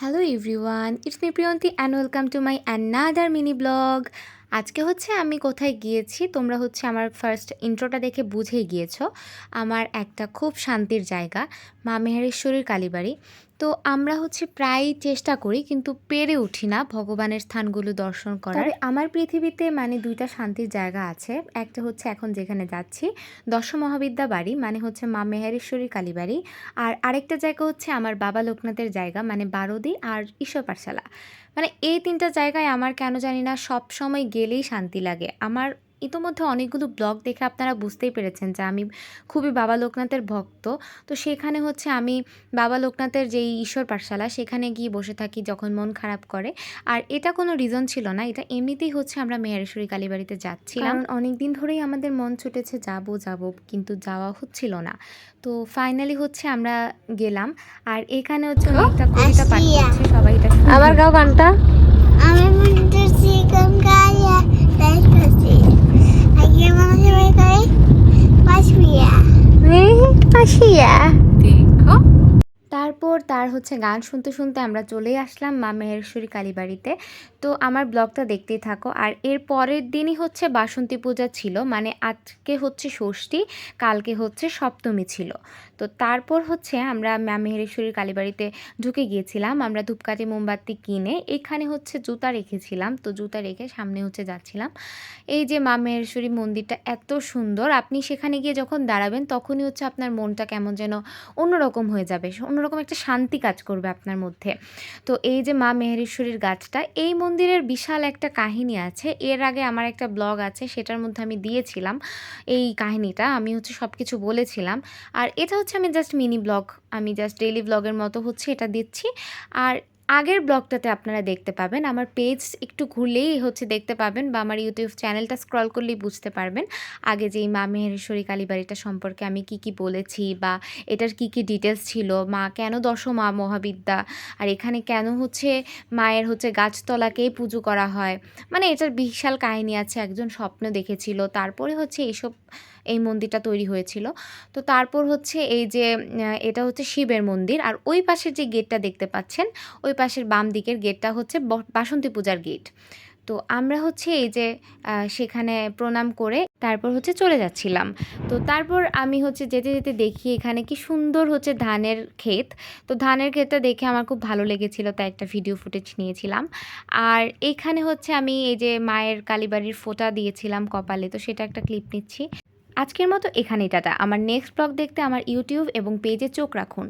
Hello everyone, it's me Priyanti and welcome to my another mini blog. আজকে আমি কোথায় গিয়েছি তোমরা আমার ফার্স্ট ইন্ট্রোটা দেখে বুঝেই গিয়েছো। আমার একটা খুব শান্তির জায়গা, মা মেহেরেশ্বরীর কালীবাড়ি। তো আমরা প্রায়ই চেষ্টা করি কিন্তু পেরে উঠি না ভগবানের স্থানগুলো দর্শন করার। তবে আমার পৃথিবীতে দুইটা শান্তির জায়গা আছে। একটা এখন যেখানে যাচ্ছি দশ মহাবিদ্যা বাড়ি, মা মেহেরেশ্বরীর কালীবাড়ি। আর আরেকটা জায়গা আমার বাবা লোকনাথের জায়গা, বারোদি আর ঈশ্বর পাঠশালা। এই তিনটা জায়গায় আমার কেন জানি না সব সময় গেলেই শান্তি লাগে। আমার ইতোমধ্যে অনেকগুলো ব্লগ দেখে আপনারা বুঝতেই পেরেছেন যে আমি খুবই বাবা লোকনাথের ভক্ত। তো সেখানে আমি বাবা লোকনাথের যেই ঈশ্বর পাঠশালা সেখানে গিয়ে বসে থাকি যখন মন খারাপ করে। আর এটা কোনো রিজন ছিল না, এটা এমনিতেই আমরা মেহেরেশ্বরী কালীবাড়িতে যাচ্ছিলাম, কারণ অনেক দিন ধরেই আমাদের মন ছুটেছে যাবো যাবো, কিন্তু যাওয়া হচ্ছিল না। তো ফাইনালি আমরা গেলাম। আর এখানে একটা কবিতা পাঠ করছে, সবাই এটা আমার গাও গানটা আমি বলতেছি কম গায়া তাই করছি আগে মনে হয় করে পাশবিয়া আসিয়া দেখো। তারপর তার গান শুনতে শুনতে আমরা চলেই আসলাম মা মেহেরেশ্বরী কালীবাড়িতে। তো আমার ব্লগটা দেখতেই থাকো। আর এর পরের দিনই বাসন্তী পূজা ছিল, আজকে ষষ্ঠী, কালকে সপ্তমী ছিল। তো তারপর আমরা মা মেহেরেশ্বরী কালীবাড়িতে ঢুকে গিয়েছিলাম। আমরা ধূপকাঠি মোমবাতি কিনে এখানে জুতা রেখেছিলাম, তো জুতা রেখে সামনে যাচ্ছিলাম। এই যে মা মেহেরেশ্বরী মন্দিরটা এত সুন্দর, আপনি সেখানে গিয়ে যখন দাঁড়াবেন তখনই আপনার মনটা কেমন যেন অন্যরকম হয়ে যাবে, অন্যরকম একটা শান্তি কাজ করবে আপনার মধ্যে। তো এই যে মা মেহেরেশ্বরীর গাছটা, এই মন্দিরের বিশাল একটা কাহিনী আছে। এর আগে আমার একটা ব্লগ আছে, সেটার মধ্যে আমি দিয়েছিলাম এই কাহিনীটা, আমি সব কিছু বলেছিলাম। আর এটা আমি জাস্ট মিনি ব্লগ, আমি জাস্ট ডেইলি ব্লগের মতো এটা দিচ্ছি। আর আগের ব্লগটাতে আপনারা দেখতে পাবেন, আমার পেজ একটু ঘুরলেই দেখতে পাবেন, বা আমার ইউটিউব চ্যানেলটা স্ক্রল করলেই বুঝতে পারবেন আগে যে এই মা মেহেরেশ্বরী কালীবাড়িটা সম্পর্কে আমি কি বলেছি, বা এটার কি ডিটেলস ছিল, মা কেন দশ মা মহাবিদ্যা, আর এখানে কেন মায়ের গাছতলাকেই পুজো করা হয়। এটার বিশাল কাহিনী আছে, একজন স্বপ্ন দেখেছিল, তারপরে এইসব এই মন্দিরটা তৈরি হয়েছিল। তো তারপর এই যে এটা শিবের মন্দির। আর ওই পাশের যে গেটটা দেখতে পাচ্ছেন, ওই পাশের বাম দিকের গেটটা বাসন্তী পূজার গেট। তো আমরা এই যে সেখানে প্রণাম করে তারপর চলে যাচ্ছিলাম। তো তারপর আমি যেতে যেতে দেখি এখানে কি সুন্দর ধানের ক্ষেত। তো ধানের ক্ষেতটা দেখে আমার খুব ভালো লেগেছিল, তাই একটা ভিডিও ফুটেজ নিয়েছিলাম। আর এখানে আমি এই যে মায়ের কালীবাড়ির ফোঁটা দিয়েছিলাম কপালে, তো সেটা একটা ক্লিপ নিচ্ছি। আজকের মতো এখানেই টাটা। আমার নেক্সট ব্লগ দেখতে আমার ইউটিউব এবং পেজে চোখ রাখুন।